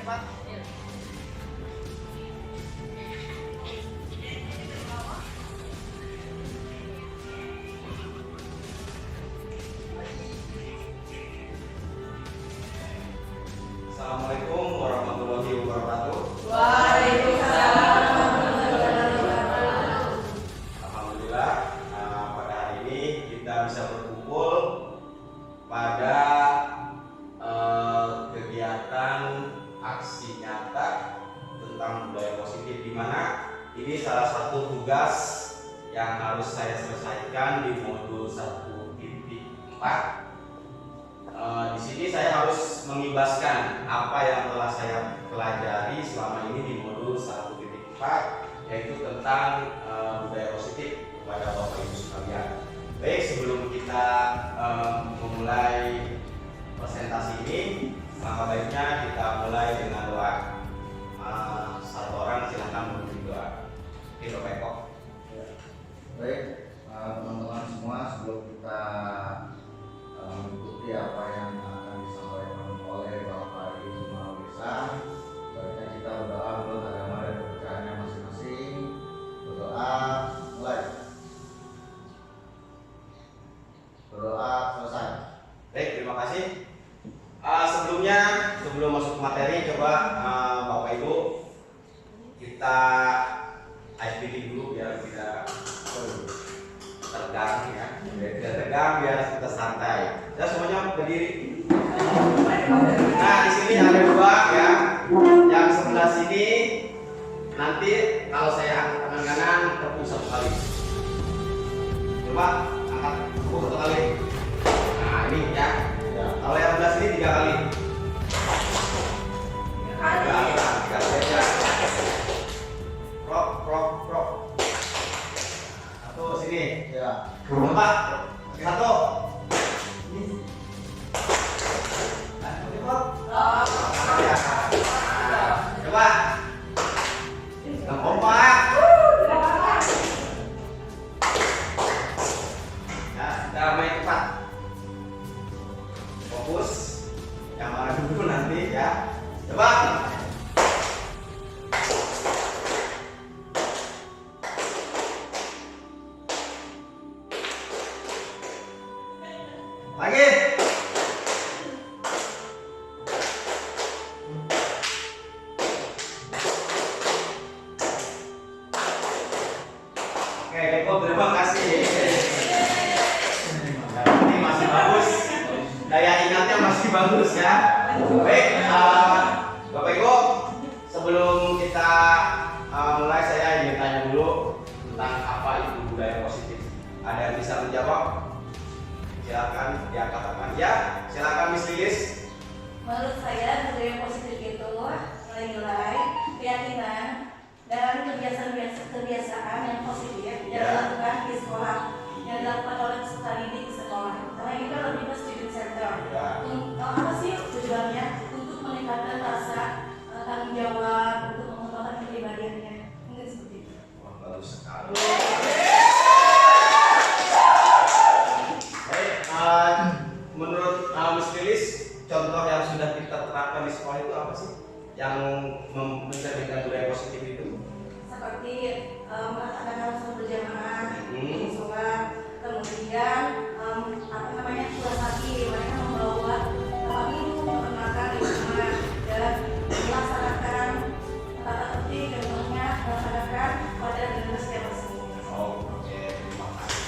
cepat. Assalamualaikum warahmatullahi wabarakatuh. Waalaikumsalam warahmatullahi wabarakatuh. Alhamdulillah, pada hari ini kita bisa berkumpul pada kegiatan aksi nyata tentang budaya positif, di mana ini salah satu tugas yang harus saya selesaikan di modul 1.4. Di sini saya harus mengibaskan apa yang telah saya pelajari selama ini di modul 1.4, yaitu tentang budaya positif kepada Bapak Ibu sekalian. Baik, sebelum kita memulai presentasi ini, maka baiknya kita mulai dengan doa. Satu orang silahkan memberi doa. Oke, Bapak Eko. Baik, teman-teman semua, sebelum kita mengikuti apa yang akan disampaikan oleh Bapak Ibu Maulisa, baiknya kita berdoa menurut agama dan kepercayaannya masing-masing. Berdoa, mulai. Berdoa, selesai. Baik, terima kasih. Sebelum masuk ke materi, coba Bapak Ibu kita ice breathing dulu biar tidak tegang ya, biar tidak tegang, biar kita santai. Kita semuanya berdiri. Nah, di sini ada dua ya. Yang sebelah sini nanti kalau saya angkat tangan kanan tepuk satu kali. Coba angkat tepuk satu kali. Nah, ini ya. Kalau yang sebelah sini 3 kali. Tiga kali aja. Prok. Satu sini. Ya. Coba. Satu. Coba. Yang kompak. Ya, sudah main cepat. Fokus. Yang mana dulu nanti ya. Coba. Lagi. Oke, Eko, terima kasih. Ini masih bagus. Daya ingatnya masih bagus ya. Baik, Bapak Ibu, sebelum kita mulai, saya ingin tanya dulu tentang apa itu budaya positif. Ada yang bisa menjawab? Silakan diangkat tangan. Ya, silakan Miss Lilis. Menurut saya budaya positif itu nilai-nilai, keyakinan, dan kebiasaan yang positif yang dilakukan di sekolah, yang dilakukan oleh peserta didik di sekolah. Karena ini kan lebih ke student center. Apa sih tujuannya? Untuk meningkatkan rasa tanggung jawab, untuk mengembangkan kepribadiannya. Mungkin seperti itu. Wah, bagus sekali. Baik, menurut Miss Lilis, contoh yang sudah kita terapkan di sekolah itu apa sih yang mencerminkan budaya positif itu? Seperti melaksanakan sholat berjamaah, sholat, kemudian pulang pagi, mereka membawa tempat minum, makan di rumah, dan melaksanakan tata tertib dan melaksanakan pada generasi yang bersama. Oke, terima kasih.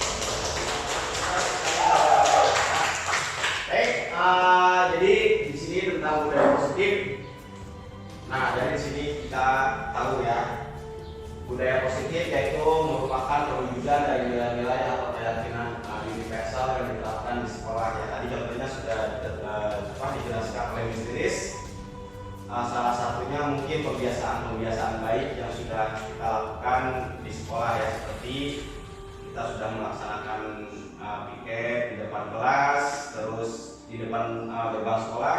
Baik, jadi di sini tentang budaya positif. Nah, dari sini kita tahu ya, budaya positif yaitu merupakan perwujudan dari nilai-nilai atau keyakinan universal yang diterapkan di sekolah. Ya, tadi contohnya sudah dijelaskan oleh Miss Lilis. Salah satunya mungkin kebiasaan baik yang sudah kita lakukan di sekolah ya, seperti kita sudah melaksanakan piket di depan kelas, terus di depan gerbang sekolah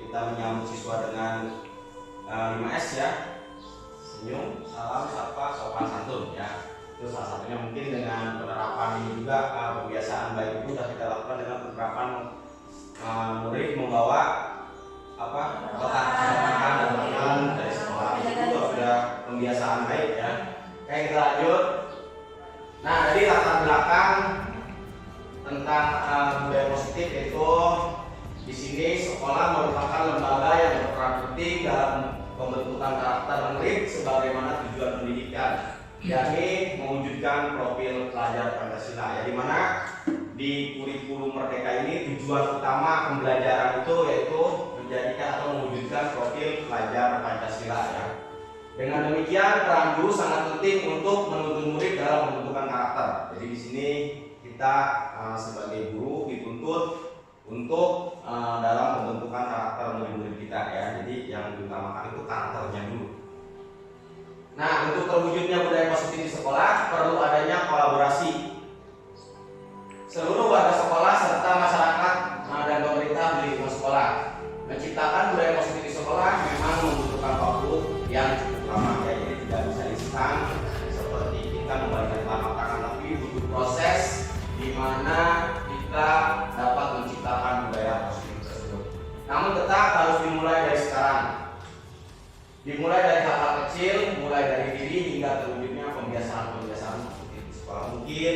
kita menyambut siswa dengan 5S ya, senyum, salam, sapa, sopan santun ya. Itu salah satunya mungkin dengan penerapan ini juga kebiasaan baik itu sudah kita lakukan dengan penerapan murid membawa kotak makan dan pembentukan karakter murid sebagaimana tujuan pendidikan, yakni mewujudkan profil pelajar Pancasila. Ya, di mana di kurikulum Merdeka ini tujuan utama pembelajaran itu yaitu menjadikan atau mewujudkan profil pelajar Pancasila ya. Dengan demikian peran guru sangat penting untuk menuntun murid dalam pembentukan karakter. Jadi di sini kita sebagai guru dituntut untuk dalam pembentukan karakter murid-murid kita ya. Jadi yang diutamakan itu karakternya dulu. Nah, untuk terwujudnya budaya positif di sekolah perlu adanya kolaborasi seluruh warga sekolah serta masyarakat dan pemerintah di lingkungan sekolah. Menciptakan budaya positif di sekolah memang membutuhkan waktu yang cukup lama ya. Jadi tidak bisa instan seperti kita membalikkan telapak tangan, tapi butuh proses di mana kita dapat menciptakan budaya positif tersebut. Namun tetap harus dimulai dari sekarang. Dimulai dari hal-hal kecil, mulai dari diri hingga terwujudnya pembiasaan-pembiasaan positif di sekolah. Mungkin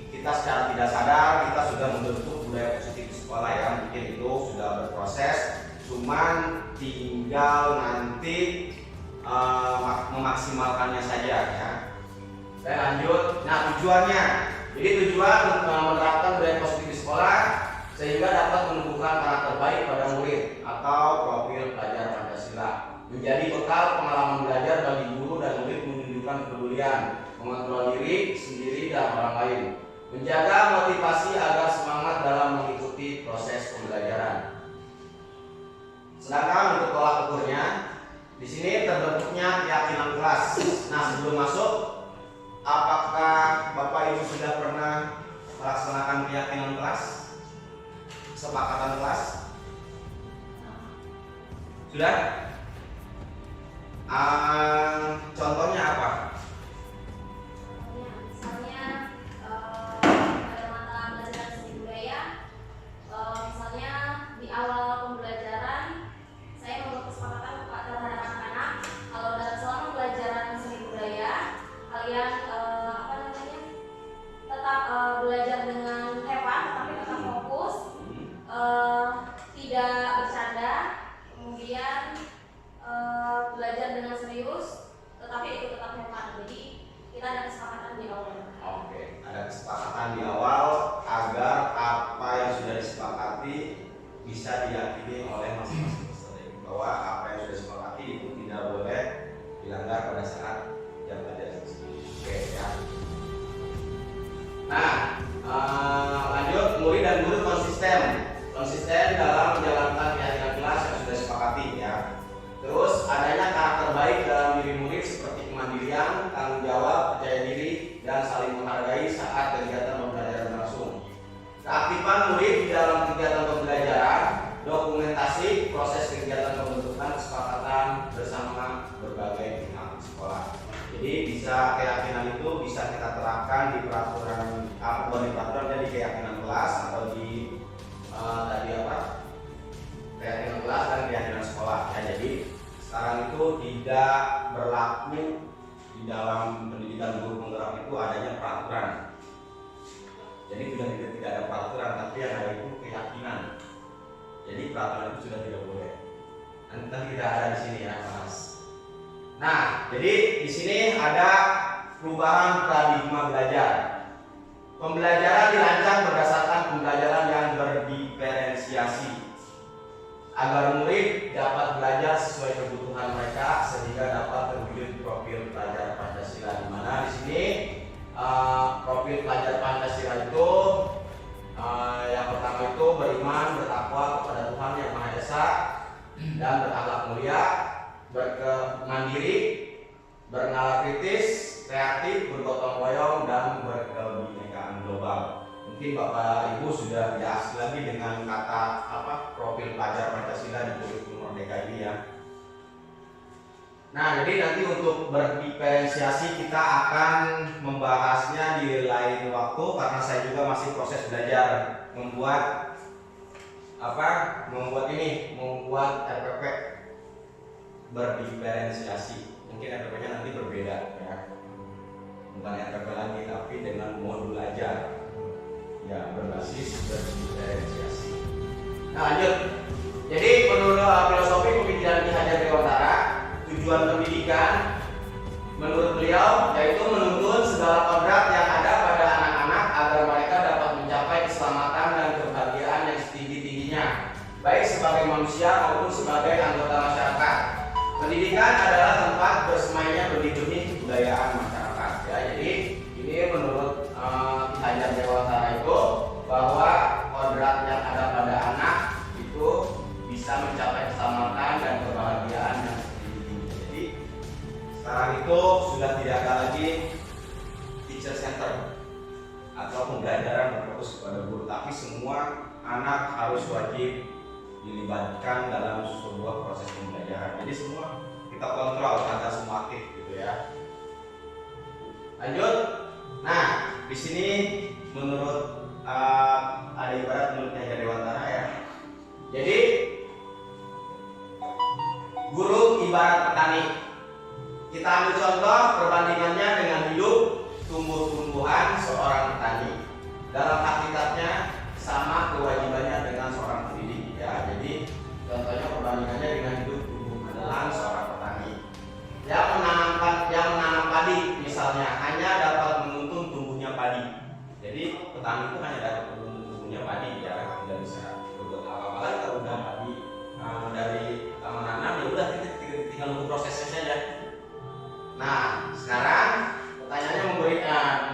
kita secara tidak sadar kita sudah membentuk budaya positif di sekolah ya. Mungkin itu sudah berproses, cuman tinggal nanti memaksimalkannya saja ya. Saya lanjut. Nah, tujuannya. Jadi tujuan menerapkan budaya positif di sekolah sehingga dapat menumbuhkan karakter baik pada murid atau profil pelajar Pancasila. Menjadi bekal pengalaman belajar bagi guru dan murid menunjukkan kepedulian, mengontrol diri sendiri dan orang lain. Menjaga motivasi agar semangat dalam mengikuti proses pembelajaran. Sedangkan untuk tolak ukurnya, di sini terbentuknya keyakinan kelas. Nah, sebelum masuk, apakah Bapak Ibu sudah pernah melaksanakan keyakinan kelas? Kesepakatan kelas? Sudah? Contohnya apa? Misalnya pada mata pelajaran seni budaya, misalnya di awal pembelajaran saya membuat kesepakatan terhadap anak-anak kalau selama pelajaran seni budaya kalian tetap belajar dengan hewan tetapi tetap fokus, tidak bercanda, kemudian belajar dengan serius tetapi itu tetap hewan. Jadi kita ada kesepakatan di awal. Oke, ada kesepakatan di awal agar apa yang sudah disepakati bisa diyakini oleh masing-masing peserta, bahwa apa yang sudah disepakati itu tidak boleh dilanggar pada saat jam pelajaran tersebut. Oke ya. Nah, lanjut, murid dan guru konsisten dalam menjalankan keyakinan kelas yang sudah disepakati ya. Terus adanya karakter baik dalam diri murid seperti kemandirian, tanggung jawab, percaya diri, dan saling menghargai saat kegiatan pembelajaran berlangsung. Keaktifan murid di dalam kegiatan pembelajaran, dokumentasi proses kegiatan pembentukan kesepakatan bersama berbagai pihak sekolah. Jadi bisa keyakinan itu bisa kita terapkan di peraturan, bukan di peraturan, jadi keyakinan kelas atau di keyakinan kelas dan keyakinan sekolah ya. Jadi sekarang itu tidak berlaku di dalam pendidikan guru penggerak itu adanya peraturan. Jadi sudah tidak ada peraturan, tapi yang ada itu keyakinan. Jadi peraturan itu sudah tidak boleh. Nanti tidak ada di sini ya, Mas. Nah, jadi di sini ada perubahan paradigma belajar. Pembelajaran dirancang berdasarkan pembelajaran yang berdiferensiasi agar murid dapat belajar sesuai kebutuhan mereka sehingga dapat terwujud profil pelajar Pancasila. Di mana di sini profil pelajar Pancasila itu yang pertama itu beriman, bertakwa kepada Tuhan Yang Maha Esa dan berakhlak mulia, mandiri, bernalar kritis, kreatif, bergotong royong, dan berkebinekaan global. Mungkin Bapak Ibu sudah tidak asing lagi dengan kata profil pelajar Pancasila di kurikulum Merdeka ini ya. Nah, jadi nanti untuk berdiferensiasi kita akan membahasnya di lain waktu karena saya juga masih proses belajar membuat RPP berdiferensiasi. Mungkin RPP-nya nanti berbeda ya. Bukan RPP lagi tapi dengan modul ajar. Ya, berbasis berdiferensiasi. Nah, lanjut. Jadi menurut filosofi pemikiran Ki Hajar Dewantara, tujuan pendidikan menurut beliau yaitu menuntun segala kodrat yang ada pada anak-anak agar mereka dapat mencapai keselamatan dan kebahagiaan yang setinggi-tingginya, baik sebagai manusia maupun sebagai anggota masyarakat. Pendidikan adalah tempat bersemainya benih-benih kebudayaan masyarakat. Ya, jadi ini menurut Ki Hajar Dewantara itu bahwa kodrat yang ada pada anak itu bisa mencapai keselamatan dan kebahagiaan yang setinggi-tingginya. Jadi sekarang itu sudah tidak ada lagi teacher center atau pembelajaran berfokus kepada guru, tapi semua anak harus wajib dilibatkan dalam sebuah proses pembelajaran. Jadi semua kita kontrol agar semua aktif gitu ya. Lanjut. Nah, di sini menurut ada ibarat menurut Ki Hajar Dewantara ya. Jadi guru ibarat petani. Kita ambil contoh perbandingannya dengan hidup tumbuh-tumbuhan seorang petani. Dalam hakikatnya sama kewajibannya dengan seorang pendidik ya. Jadi contohnya perbandingannya dengan hidup tumbuh-tumbuhan seorang petani. Yang menanam padi misalnya hanya dapat menuntun tumbuhnya padi. Jadi petani itu hanya dapat menuntun tumbuhnya padi ya, tidak bisa berbuat apa-apa lagi kalau udah padi dari menanam ya udah kita tinggal nunggu prosesnya saja. Nah, sekarang pertanyaannya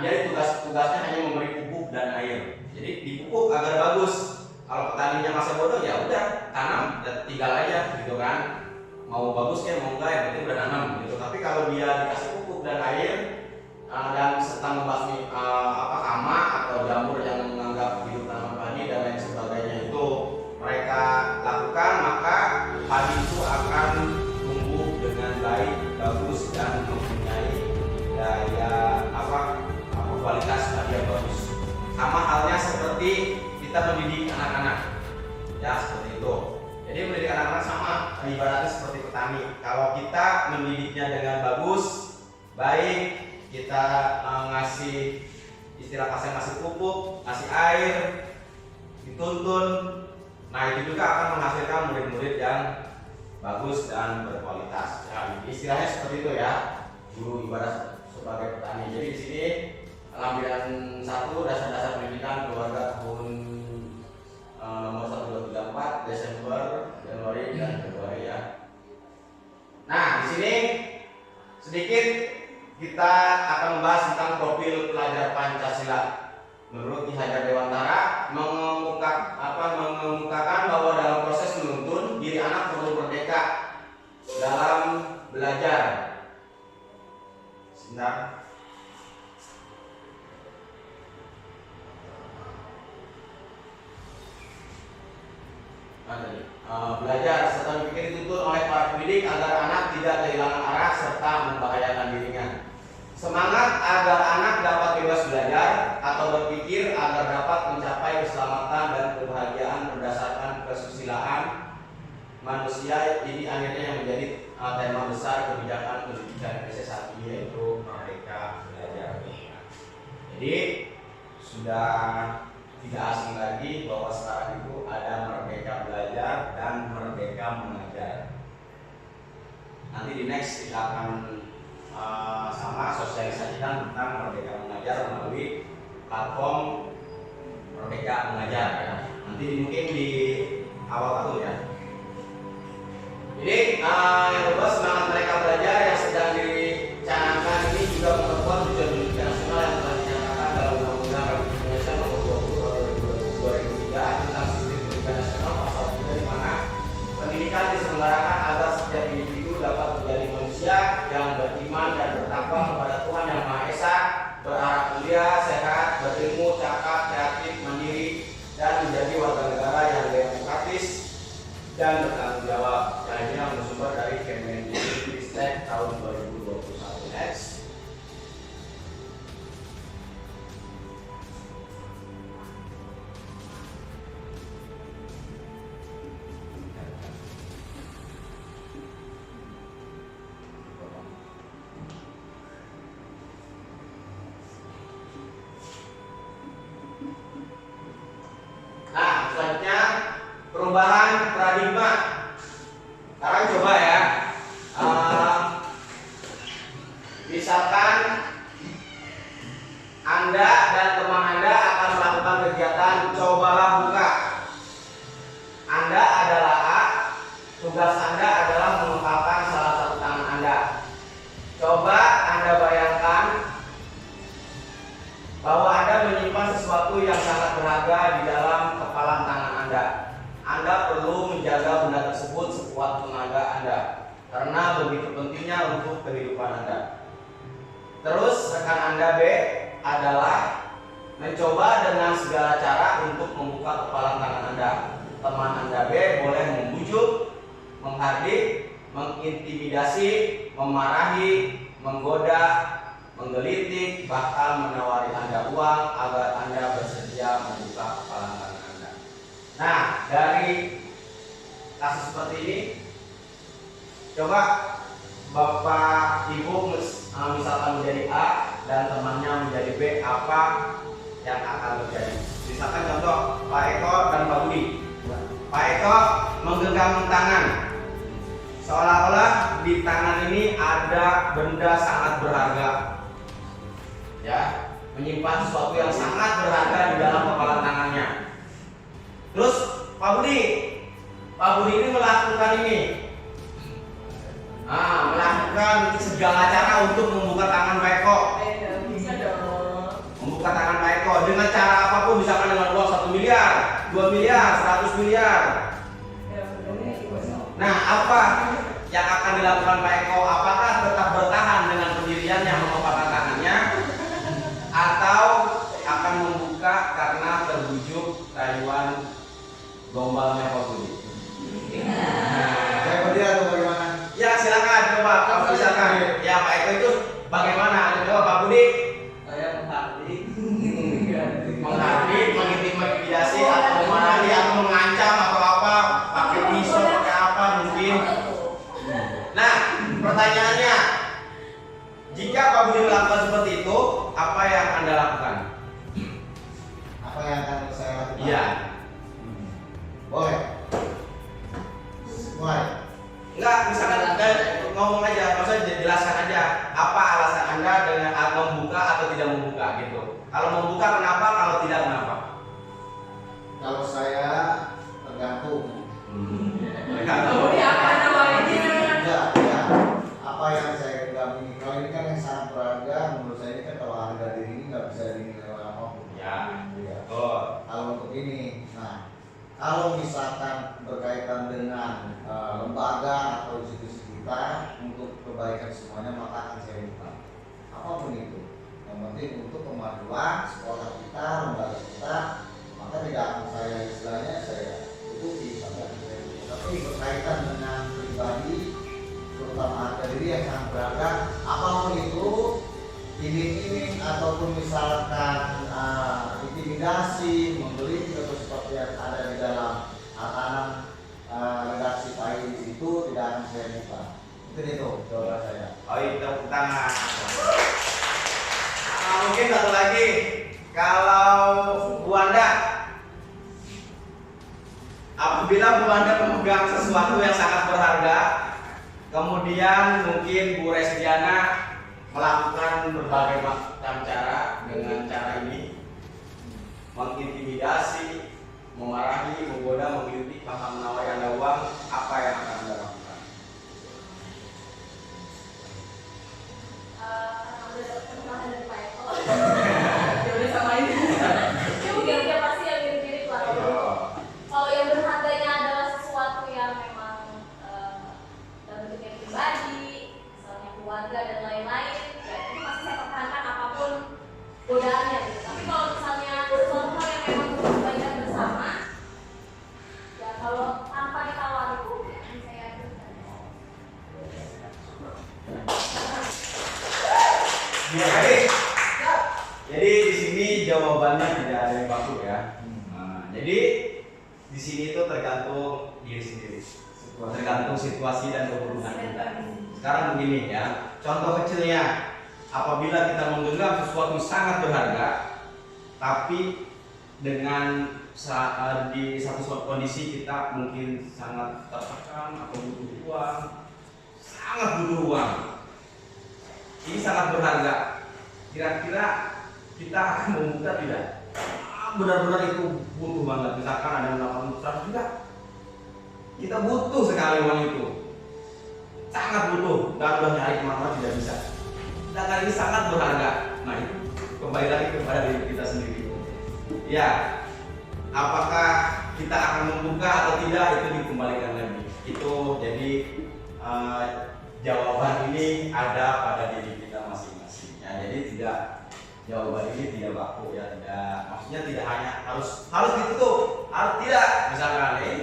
jadi tugasnya hanya memberi pupuk dan air. Jadi dipupuk agar bagus. Kalau petaninya masa bodoh ya udah tanam dan tinggal aja gitu kan. Mau bagus ya mau enggak yang penting udah tanam gitu. Tapi kalau dia dikasih pupuk dan air dan serta membasmi hama atau jamur yang menganggap hidup tanaman padi dan lain sebagainya itu mereka lakukan, maka padi itu akan tumbuh dengan baik, bagus dan mempunyai daya kualitas padi yang bagus. Sama halnya seperti kita mendidik anak-anak ya, seperti itu. Jadi mendidik anak-anak sama ibaratnya seperti petani. Kalau kita mendidiknya dengan bagus, baik, kita ngasih istilah kasih ngasih pupuk, ngasih air, dituntun, nah itu juga akan menghasilkan murid-murid yang bagus dan berkualitas. Ya, istilahnya seperti itu ya, guru ibarat sebagai petani. Jadi di sini lampiran 1 dasar-dasar pendidikan keluarga tahun nomor 1234 Desember, Januari dan Februari ya. Nah, di sini sedikit kita akan membahas tentang profil pelajar Pancasila. Menurut Ki Hajar Dewantara mengemukakan bahwa dalam proses menuntun diri anak perlu merdeka dalam belajar. Sebentar. Belajar serta dipikir dituntun oleh para pendidik agar anak tidak kehilangan arah serta membahayakan dirinya. Semangat agar anak dapat bebas belajar atau berpikir agar dapat mencapai keselamatan dan kebahagiaan berdasarkan kesusilaan manusia, ini akhirnya yang menjadi tema besar kebijakan pendidikan PSS1 yaitu Merdeka Belajar. Jadi sudah tidak asing lagi bahwa sekarang itu ada Merdeka Belajar dan Merdeka Mengajar. Nanti di next kita akan sama sosialisasikan tentang Merdeka Mengajar melalui platform Merdeka Mengajar ya. Nanti mungkin di awal tahun ya. Jadi yang kedua, semangat Merdeka Belajar yang sedang dicanangkan ini juga memperkuat tujuan pendidikan nasional yang telah dicanangkan dalam Undang-Undang Republik Indonesia Nomor 20 Tahun 2003 tentang Sistem Pendidikan Nasional pasal 3 di mana pendidikan diselenggarakan agar setiap individu dapat menjadi manusia yang beriman dan bertakwa kepada Tuhan Yang Maha Esa, berharap mulia, sehat, berilmu, cakap, kreatif, mandiri, dan menjadi warga negara yang demokratis dan bertanggung jawab. Yang ini yang bersumber dari Kemendikbudristek tahun 2021. Next. Nah, selanjutnya perubahan paradigma. Sekarang coba ya, misalkan Anda dan teman Anda akan melakukan kegiatan cobalah buka. Anda adalah A, tugas Anda adalah mengepalkan salah satu tangan Anda. Coba Anda bayangkan bahwa Anda menyimpan sesuatu yang sangat berharga di dalam kepalan tangan Anda. Anda perlu menjaga benda tersebut sekuat tenaga Anda, karena begitu pentingnya untuk kehidupan Anda. Terus rekan Anda B adalah mencoba dengan segala cara untuk membuka kepalan tangan Anda. Teman Anda B boleh membujuk, menghardik, mengintimidasi, memarahi, menggoda, menggelitik, bahkan menawari Anda uang agar Anda bersedia membuka kepalan tangan Anda. Nah, dari kasus seperti ini, coba Bapak Ibu misalkan menjadi A dan temannya menjadi B, apa yang akan terjadi? Misalkan contoh Pak Eko dan Pak Budi. Pak Eko menggenggam tangan, seolah-olah di tangan ini ada benda sangat berharga, ya, menyimpan sesuatu yang sangat berharga di dalam kepalan tangannya. Terus Pak Budi ini melakukan ini, melakukan segala cara untuk membuka tangan Pak Eko. Membuka tangan Pak Eko dengan cara apapun, misalkan dengan uang 1 miliar, 2 miliar, 100 miliar. Nah, apa yang akan dilakukan Pak Eko? Apakah tetap bertahan dengan pendiriannya mengepalkan tangannya, atau akan membuka karena terbujuk rayuan gombalnya Pak Budi? Saya berdiri atau bagaimana? Ya, silakan coba Pak Budi, silakan. Ya, Pak Eko itu bagaimana? Coba Pak Budi. Saya Menghardik, mengintimidasi, atau memarahi, atau mengancam, atau apa, pakai pisau, pakai apa mungkin. Nah, pertanyaannya, jika Pak Budi melakukan seperti itu, apa yang Anda lakukan? Apa yang akan saya lakukan? Iya. Boleh. Mulai. Enggak, misalkan Anda ngomong aja, maksudnya jelaskan aja apa alasan Anda dengan membuka atau tidak membuka gitu. Kalau membuka kenapa, kalau tidak kenapa? Kalau saya tergantung. Tergantung. Enggak, ya. Apa yang saya pegang ini? Kalau ini kan yang sangat berharga, menurut saya ini kan kalau harga diri ini nggak bisa dinilai oleh apapun. Ya, Ya. betul. Kalau untuk ini, nah, kalau misalkan berkaitan dengan lembaga atau institusi kita untuk kebaikan semuanya, maka akan saya buka. Apapun itu, yang penting untuk kemajuan sekolah kita, lembaga kita, maka tidak akan saya istilahnya saya tutupi. Tapi berkaitan dengan pribadi, terutama harga diri yang sangat berharga, apapun itu, iming-iming ataupun misalkan intimidasi, menggelitik atau seperti yang ada di dalam tatanan redaksi PAI di situ, tidak akan saya buka. Itu jawaban saya. Baik, tepuk tangan. Mungkin satu lagi, kalau Bu Anda, apabila Bu Anda memegang sesuatu yang sangat berharga, kemudian mungkin Bu Resdiana melakukan berbagai macam cara dengan cara ini, mengintimidasi, memarahi, menggoda, menggelitik, bahkan menawari Anda uang, apa yang akan Anda lakukan? Dia pasti yang mirip-mirip lah. Kalau yang berharganya adalah sesuatu yang memang dalam bentuknya pribadi, misalnya keluarga dan lain-lain, ya itu pasti saya pertahankan apapun godaannya gitu. Tapi kalau misalnya sesuatu hal yang memang untuk kebaikan bersama, ya kalau tanpa ditawari pun ya saya berikan. Ya, jadi di sini jawabannya tidak ada yang baku ya. Nah, jadi di sini itu tergantung diri sendiri, tergantung situasi dan kebutuhan kita. Sekarang begini ya, contoh kecilnya, apabila kita menggenggam sesuatu sangat berharga, tapi dengan di satu kondisi kita mungkin sangat tertekan atau butuh uang, sangat butuh uang. ini sangat berharga. Kira-kira kita akan membuka tidak? Benar-benar itu butuh banget. Misalkan ada melakukan 100 juta, kita butuh sekali uang itu, sangat butuh, dan udah nyari kemana-mana tidak bisa. Data ini sangat berharga. Nah itu kembali lagi kepada diri kita sendiri. Ya, apakah kita akan membuka atau tidak itu dikembalikan lagi. Itu jadi jawaban ini ada pada diri kita masing-masing. Ya, jadi tidak, jawaban ini tidak baku ya, tidak, maksudnya tidak hanya harus ditutup, harus tidak. Misalkan ini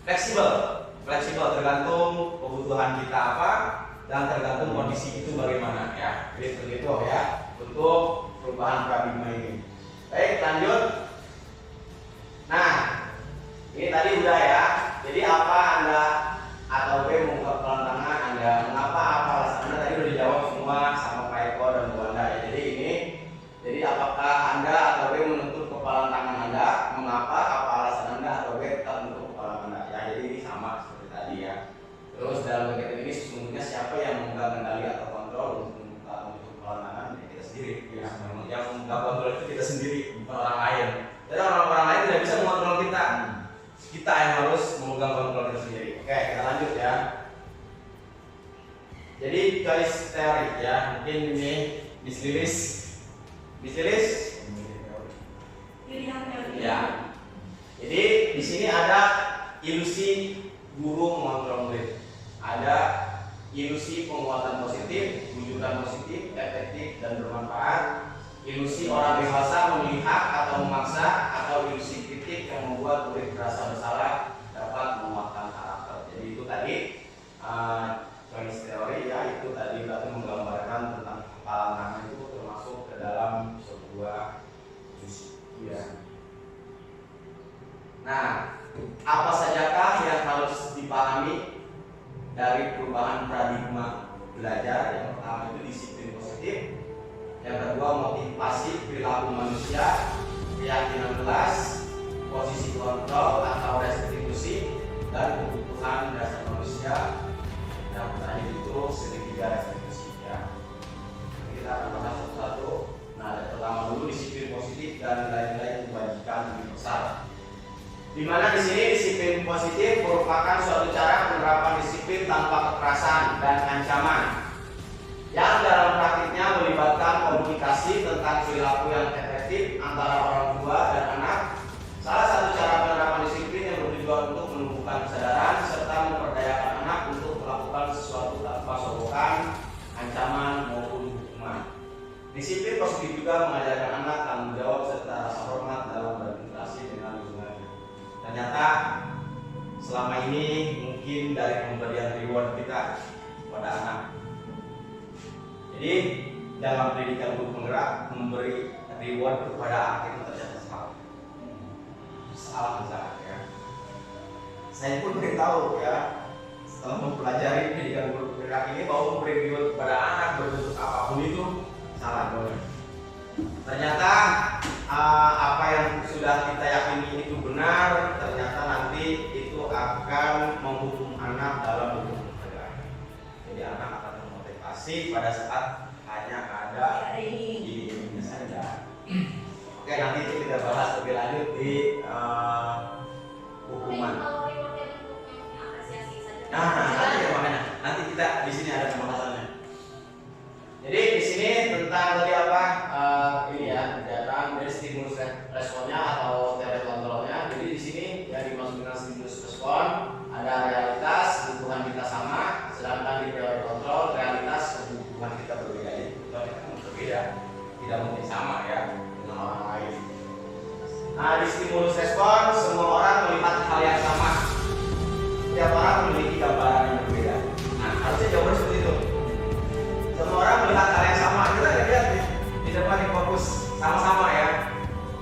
fleksibel tergantung kebutuhan kita apa dan tergantung kondisi itu bagaimana ya. Jadi seperti itu ya untuk perubahan paradigma ini. Baik, lanjut. Nah, ini tadi udah ya. Jadi apa Anda atau B mengungkapkan tangan Anda? Mengapa, apa alasan Anda? Tadi udah dijawab semua sama Pak Eko dan Bu Anda ya. Jadi ini, jadi apakah Anda atau B menutup kepalan tangan Anda? Mengapa, apa alasan Anda atau B tetap menutup kepalan Anda? Ya, jadi ini sama seperti tadi ya. Terus dalam kegiatan ini sesungguhnya siapa yang memegang kendali atau kontrol untuk membuka menutup kepalan tangan? Ya, kita sendiri. Ya, yang memegang kontrol itu kita sendiri, bukan orang lain. Jadi orang lain tidak bisa mengontrol kita. Kita yang harus memegang kontrol itu sendiri. Oke, kita lanjut ya. Jadi choice theory ya, mungkin ini Miss Lilis. Pilihan teori. Ya. Jadi di sini ada ilusi guru mengontrol murid. Ada ilusi penguatan positif, wujudan positif, efektif dan bermanfaat. Ilusi orang dewasa melihat atau memaksa, atau ilusi kritik yang membuat murid merasa bersalah dapat menguatkan karakter. Jadi itu tadi choice theory ya, itu tadi berarti menggambarkan tentang kepalan tangan itu termasuk ke dalam sebuah ilusi. Ya. Nah, apa sajakah yang harus dipahami dari perubahan paradigma belajar? Yang pertama itu disiplin positif. Yang kedua motivasi perilaku manusia, keyakinan kelas, posisi kontrol atau restitusi, dan kebutuhan dasar manusia. Yang terakhir itu segitiga restitusi ya. Kita akan bahas satu-satu. Nah, yang pertama dulu disiplin positif dan nilai-nilai kebajikan universal. Di mana di sini disiplin positif merupakan suatu cara penerapan disiplin tanpa kekerasan dan ancaman, yang dalam praktiknya melibatkan komunikasi tentang perilaku yang efektif antara orang tua dan anak. Salah satu cara penerapan disiplin yang bertujuan untuk menumbuhkan kesadaran serta memperdayakan anak untuk melakukan sesuatu tanpa sogokan, ancaman maupun hukuman. Disiplin positif juga mengajarkan anak tanggung jawab serta rasa hormat dalam berinteraksi dengan lingkungannya. Ternyata selama ini mungkin dari pemberian reward kita kepada anak. Jadi dalam pendidikan guru penggerak memberi reward kepada anak itu ternyata salah misalnya ya. Saya pun beritahu ya, setelah mempelajari pendidikan guru penggerak ini bahwa memberi reward kepada anak berbentuk apapun itu salah boleh. Ternyata apa yang sudah kita yakini itu benar, ternyata nanti itu akan menghukum anak dalam bentuk penggerak. Jadi anak akan termotivasi pada saat hanya ada ini saja. Oke, nanti itu kita bahas lebih lanjut di hukuman. Kalau rewardnya bentuknya apresiasi saja. Nanti ya makanya nanti kita di sini ada pembahasannya. Jadi di sini tentang tadi apa ini ya, kegiatan dari stimulus responnya atau teori kontrolnya. Jadi di sini yang dimaksud dengan stimulus respon ada realitas kebutuhan kita sama, sedangkan di teori kontrol realitas kebutuhan kita berbeda. Jadi kebutuhan kita berbeda, tidak mungkin sama ya dengan orang lain. Nah di stimulus respon semua orang melihat hal yang sama. Setiap orang memiliki gambaran yang berbeda. Nah harusnya jawabannya seperti itu. Semua orang melihat hal yang sama, kita lihat di depan di fokus sama-sama ya.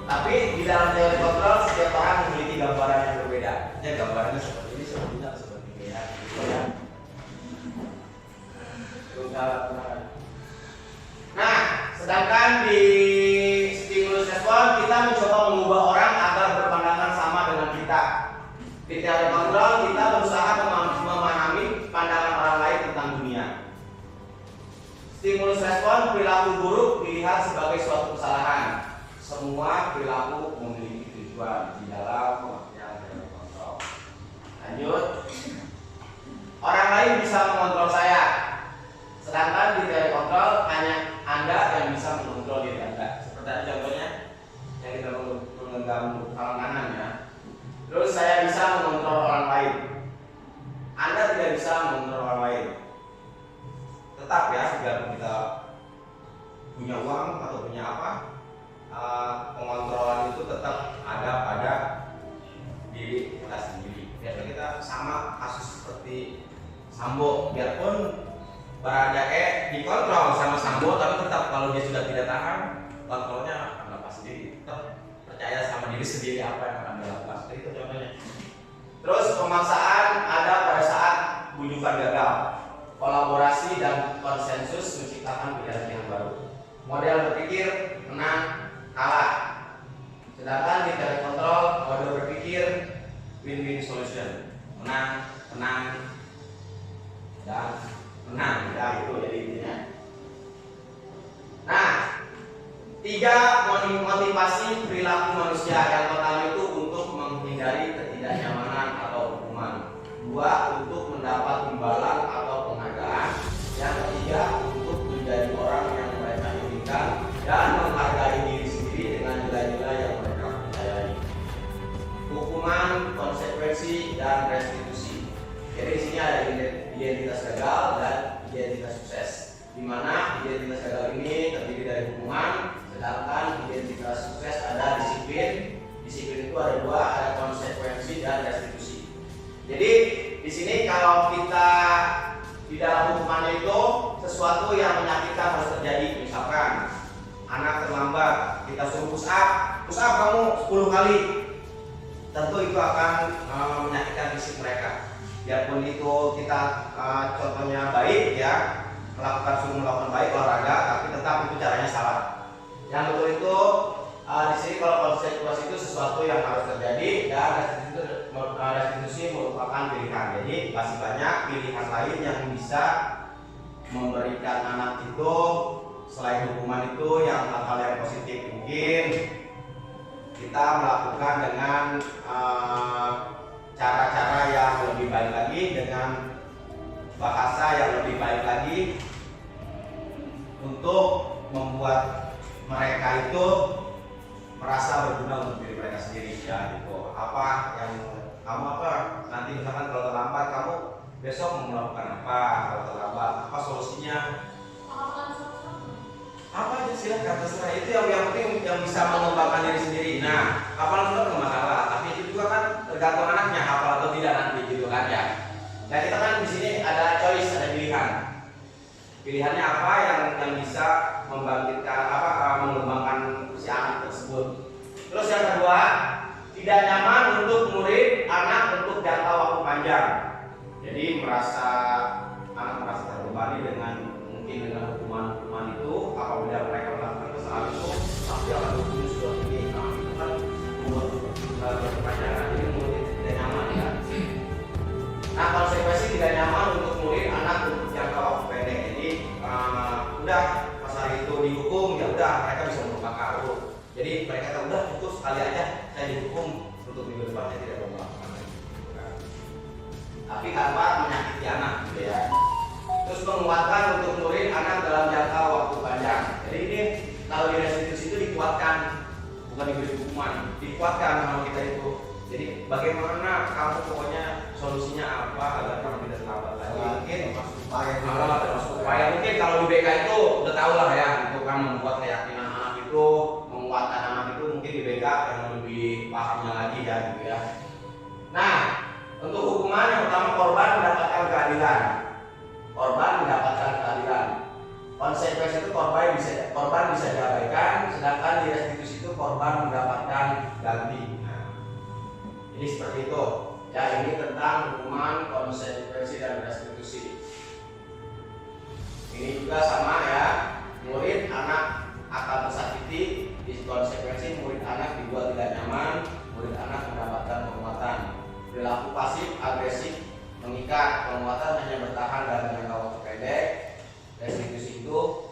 Tapi di dalam teori kontrol setiap orang memiliki gambaran yang berbeda. Ya gambarannya seperti ini, seperti ini, seperti ini ya. Nah, sedangkan di stimulus respon kita mencoba mengubah orang agar berpandangan sama dengan kita. Di teori kontrol kita berusaha memahami pandangan orang lain tentang dunia. Stimulus respon, perilaku buruk dilihat sebagai suatu kesalahan. Semua perilaku memiliki tujuan di dalam pengertian teori kontrol. Lanjut. Orang lain bisa mengontrol saya, sedangkan di teori kontrol hanya Anda yang bisa mengontrol diri Anda. Seperti contohnya yang kita menggenggam tangan kanan ya. Terus saya bisa mengontrol orang lain. Anda tidak bisa mengontrol orang lain. Tetap ya, biarpun kita punya uang atau punya apa, pengontrolan itu tetap ada pada diri kita sendiri. Biarpun kita sama kasus seperti Sambo, biarpun Baradae dikontrol sama Sambo, tapi tetap kalau dia sudah tidak tahan, kontrolnya akan lepas sendiri. Tetap percaya sama diri sendiri apa yang akan dilakukan. Seperti itu contohnya. Terus pemaksaan ada pada saat bujukan gagal. Kolaborasi dan konsensus menciptakan pilihan-pilihan baru. Model berpikir menang kalah. Sedangkan di teori kontrol, model berpikir win-win solution. Menang, menang, dan menang. Ya itu jadi intinya. Nah, 3 motivasi perilaku manusia. Yang pertama itu untuk menghindari ketidaknyamanan atau hukuman. 2 untuk mendapat imbalan atau penghargaan. Yang ketiga untuk menjadi orang yang mereka inginkan dan menghargai diri sendiri dengan nilai-nilai yang mereka percayai. Hukuman, konsekuensi, dan restitusi. Jadi di sini ada identitas gagal dan identitas sukses. Di mana identitas gagal ini terdiri dari hukuman, sedangkan identitas sukses ada disiplin. Disiplin itu ada 2, ada konsekuensi dan restitusi. Jadi di sini kalau kita di dalam hukumannya itu sesuatu yang menyakitkan harus terjadi. Misalkan anak terlambat, kita suruh push up kamu 10 kali. Tentu itu akan menyakitkan fisik mereka. Biarpun itu kita contohnya baik ya, suruh melakukan baik olahraga, tapi tetap itu caranya salah. Yang betul itu di sini kalau konsekuensi itu sesuatu yang harus terjadi dan restitusi merupakan pilihan. Jadi masih banyak pilihan lain yang bisa memberikan anak itu selain hukuman itu yang hal-hal yang positif. Mungkin kita melakukan dengan cara-cara yang lebih baik lagi, dengan bahasa yang lebih baik lagi untuk membuat mereka itu merasa berguna untuk diri mereka sendiri ya gitu. Apa yang kamu nanti misalkan kalau terlambat kamu besok mau melakukan apa, kalau terlambat apa solusinya, apa aja silakan terserah. Itu yang penting yang bisa mengembangkan diri sendiri. Nah, hafalan surat nggak masalah, tapi itu juga kan tergantung anaknya hafal atau tidak nanti gitu kan ya. Nah kita kan di sini ada choice, ada pilihan. Pilihannya apa yang bisa membangkitkan mengembangkan si anak tersebut. Terus yang kedua, tidak nyaman untuk murid anak untuk jangka waktu panjang. Jadi anak merasa terbebani mungkin dengan hukuman itu. Apabila mereka melakukan kesalahan itu pasti akan dihukum sudah ini. Nah itu kan membuat berkepanjangan, jadi murid tidak nyaman ya. Nah konsekuensi tidak nyaman untuk murid anak untuk jangka waktu pendek. Jadi udah pas hari itu dihukum ya udah mereka bisa melupakan karu. Jadi mereka udah cukup sekali aja saya dihukum, untuk minggu depannya tidak mau melakukan lagi. Tapi tanpa menyakiti anak gitu ya. Terus menguatkan untuk murid anak dalam jangka waktu panjang. Jadi ini kalau di restitusi itu dikuatkan, bukan diberi hukuman, dikuatkan sama kita itu. Jadi bagaimana kamu pokoknya solusinya apa agar kamu tidak terlambat lagi? Mungkin termasuk upaya. Mungkin kalau di BK itu udah tahu lah ya, itu kan membuat keyakinan anak itu, menguatkan anak itu mungkin di BK yang lebih pahamnya lagi ya gitu ya. Nah untuk hukuman yang pertama korban mendapatkan keadilan. Korban mendapatkan keadilan. Konsekuensi itu korban bisa diabaikan, sedangkan di restitusi itu korban mendapatkan ganti. Ini seperti itu. Ya, ini tentang hukuman, konsekuensi dan restitusi. Ini juga sama ya. Murid anak akan tersakiti, di konsekuensi murid anak dibuat tidak nyaman, murid anak mendapatkan penguatan. Perilaku pasif, agresif, mengikat, penguatan hanya bertahan dalam jangka waktu pendek. Restitusi itu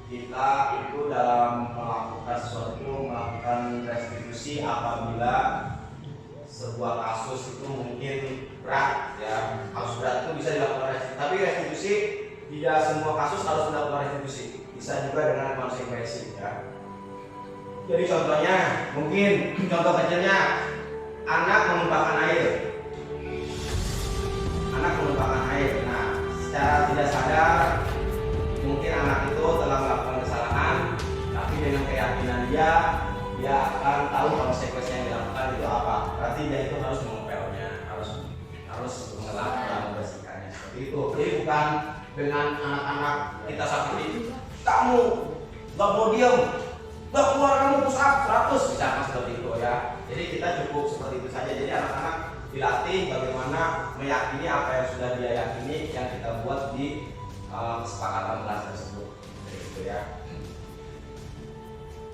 kita itu dalam melakukan sesuatu melakukan restitusi apabila sebuah kasus itu mungkin berat ya. Kasus berat itu bisa dilakukan restitusi, tapi restitusi tidak semua kasus harus dilakukan restitusi, bisa juga dengan konsekuensi ya. Jadi contohnya mungkin contoh kecilnya anak menumpahkan air. Nah, secara tidak sadar mungkin anak itu telah melakukan kesalahan, tapi dengan keyakinan dia akan tahu konsekuensi yang dilakukan itu apa. Berarti dia itu harus mengepelnya, harus mengelak dan membersihkannya seperti itu. Jadi bukan dengan anak-anak kita sakiti, kamu nggak mau diam, nggak keluar kamu push up 100 misalkan seperti itu ya. Jadi kita cukup seperti itu saja. Jadi anak-anak dilatih bagaimana meyakini apa yang sudah dia yakini yang kita buat di kesepakatan kelas tersebut. Jadi itu ya.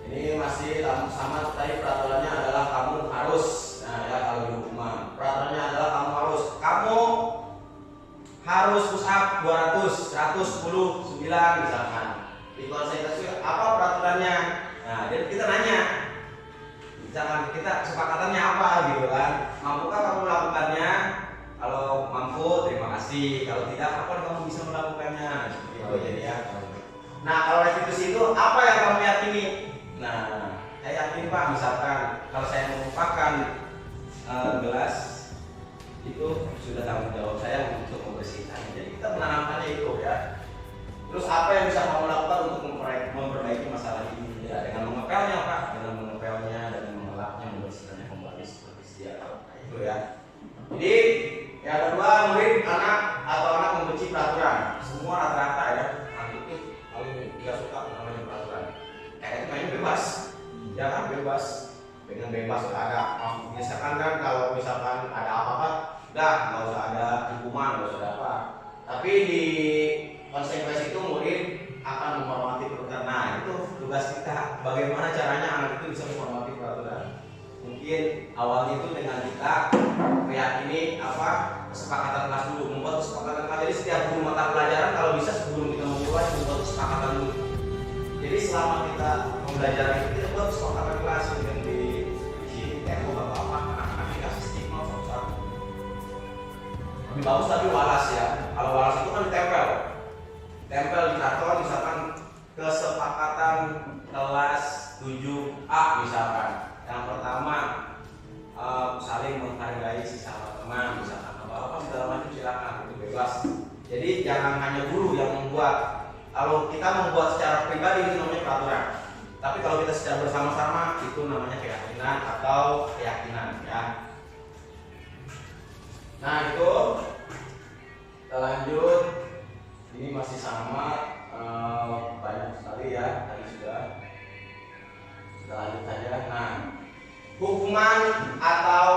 Ini masih sama tadi peraturannya adalah kamu harus. Nah ya, kalau di hukuman peraturannya adalah kamu harus push up 200, 110, 9 misalkan. Di konsekuensi apa peraturannya? Nah, jadi kita nanya, misalkan kita kesepakatannya apa gitu kan? Mampukah kamu melakukannya? Kalau mampu, terima kasih. Kalau tidak, kapan kamu bisa melakukannya? Gitu jadi ya. Nah, kalau restitusi itu apa yang kamu yakini? Nah, saya yakin Pak, misalkan kalau saya melupakan gelas itu sudah tanggung jawab saya untuk membersihkan. Jadi kita menanamkannya itu ya. Terus apa yang bisa kamu lakukan untuk memperbaiki masalah ini? Ya, dengan mengepelnya Pak, dengan mengepelnya, dengan mengelapnya, membersihkannya kembali seperti sedia kala. Itu ya. Jadi yang kedua, murid anak membenci peraturan. Semua rata-rata ya. Anak itu paling tidak suka namanya peraturan. Kayak itu mainnya bebas, ya kan bebas. Dengan bebas ada. Misalkan kan kalau misalkan ada apa-apa, udah nggak usah ada hukuman, nggak usah ada apa. Tapi di konsekuensi itu murid akan menghormati peraturan. Nah itu tugas kita. Bagaimana caranya anak itu bisa menghormati peraturan? Mungkin awalnya itu dengan kita meyakini kesepakatan kelas dulu, membuat kesepakatan kelas. Jadi setiap guru mata pelajaran kalau bisa sebelum kita memulai membuat kesepakatan dulu. Jadi selama kita membelajar itu kita buat kesepakatan kelas dengan di sini tembok bapak-bapak anak-anak dikasih stigma satu. Lebih bagus tapi walas ya. Kalau walas itu kan ditempel di karton misalkan kesepakatan kelas 7A misalkan. Yang pertama saling menghargai sesama teman misalkan apa segala macam silakan, itu bebas. Jadi jangan hanya guru yang membuat. Kalau kita membuat secara pribadi itu namanya peraturan. Tapi kalau kita secara bersama-sama itu namanya keyakinan atau keyakinan ya. Nah itu kita lanjut. Ini masih sama banyak sekali ya tadi sudah. Kita lanjut saja. Nah, hukuman atau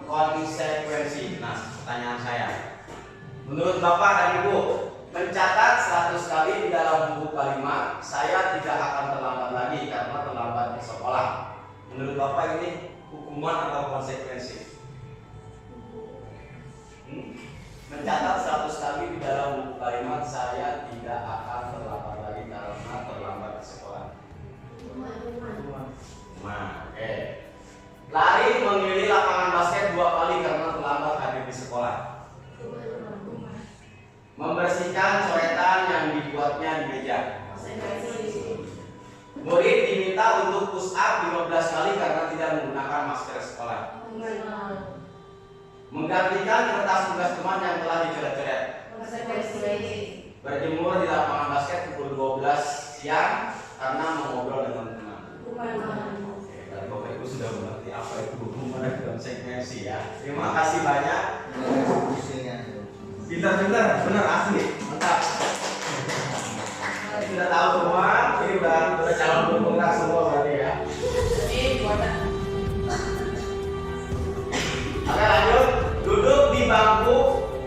konsekuensi. Nah, pertanyaan saya. Menurut Bapak dan Ibu, mencatat 100 kali di dalam buku kalimat, saya tidak akan terlambat lagi karena terlambat di sekolah. Menurut Bapak ini hukuman atau konsekuensi? Mencatat 100 kali di dalam buku kalimat, saya tidak akan terlambat lagi karena terlambat di sekolah. Oke. Lari mengelilingi lapangan basket 2 kali karena terlambat hadir di sekolah. Membersihkan coretan yang dibuatnya di meja. Murid diminta untuk push up 15 kali karena tidak menggunakan masker sekolah. Menggantikan kertas tugas teman yang telah dicoret-coret. Berjemur di lapangan basket pukul 12 siang karena mengobrol dengan teman. Oke, dari Bapak Ibu sudah mengerti apa itu hukuman dan konsekuensi ya. Terima kasih banyak. Pintar-pintar, benar asli, mantap. Sudah tahu semua, ini udah calon pemenang semua berarti ya. Oke lanjut, duduk di bangku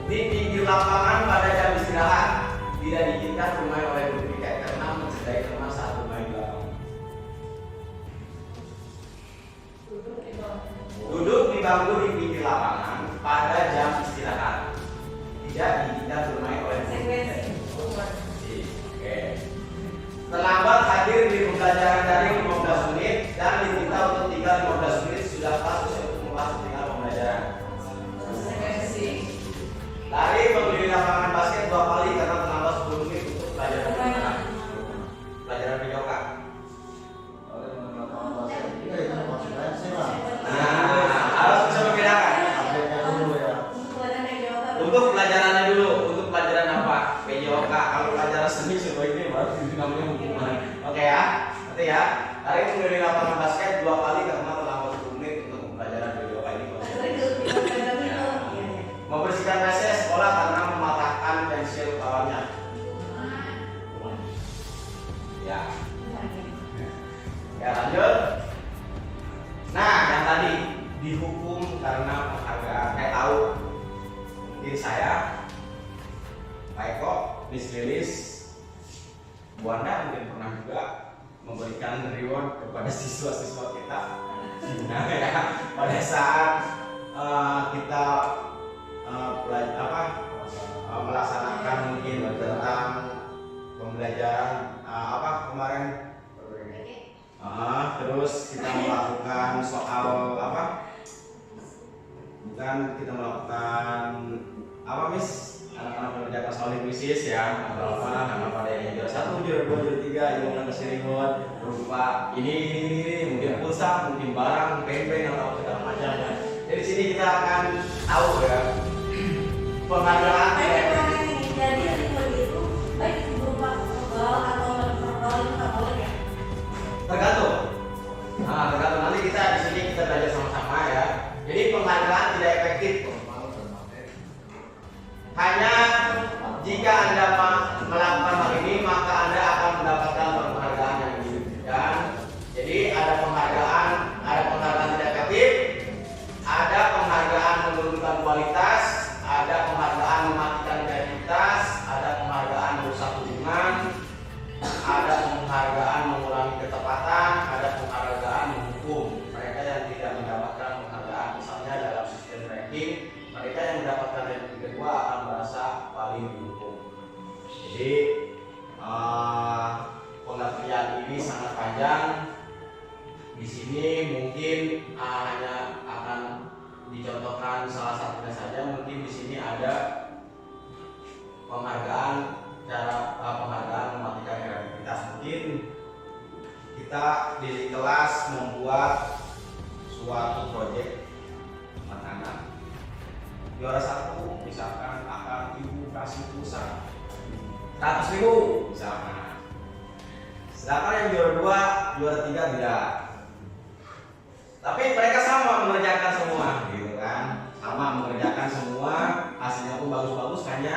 di pinggir lapangan pada jam istirahat. Tidak diizinkan bermain oleh guru piket karena mencederai teman saat bermain di lapangan. Duduk di bangku di pinggir lapangan pada jam istirahat. Tidak diizinkan bermain oleh guru piket. Oke. Terlambat Oke ya, nanti ya. Hari mengelilingi lapangan basket 2 kali karena terlambat 10 menit untuk pembelajaran video ini. Membersihkan WC sekolah karena mematahkan pensil kawannya. Ya. Ya lanjut. Nah, yang tadi dihukum karena penghargaan. Tahu mungkin saya, Pak Eko, Miss Lilis, Bu Anda mungkin pernah juga memberikan reward kepada siswa-siswa kita. Nah, ya, pada saat kita melaksanakan mungkin tentang pembelajaran kemarin, terus kita melakukan soal bukan kita melakukan Miss, anak-anak mengerjakan soal linguistis ya, atau apa yang juara 1, juara 2, juara 3 yang mengasih reward berupa ini mungkin pulsa, mungkin barang, peng atau segala macam ya. Jadi sini kita akan tahu ya penghargaan. Jadi reward itu baik berupa verbal atau non verbal itu nggak boleh ya? Tergantung. Tergantung nanti kita di sini kita belajar sama-sama ya. Jadi penghargaan tidak efektif. Hanya jika Anda melakukan hal ini maka Anda akan mendapatkan penghargaan yang signifikan. Jadi ada penghargaan tidak efektif, ada penghargaan menurunkan kualitas, ada penghargaan mematikan kreativitas, ada penghargaan merusak hubungan, ada penghargaan mengurangi ketepatan, ada penghargaan menghukum. Mereka yang tidak mendapatkan penghargaan misalnya dalam sistem ranking, mereka yang mendapatkan ranking kedua akan merasa paling dihukum. Jadi pengertian ini sangat panjang. Di sini mungkin hanya akan dicontohkan salah satunya saja. Mungkin di sini ada penghargaan mematikan kreativitas. Mungkin kita di kelas membuat suatu proyek anak-anak. Juara 1 misalkan akan ibu kasih pulsa 100.000 misalkan. Sedangkan yang juara 2, juara 3 tidak. Tapi mereka sama mengerjakan semua, gitu kan? Sama mengerjakan semua, hasilnya pun bagus-bagus, hanya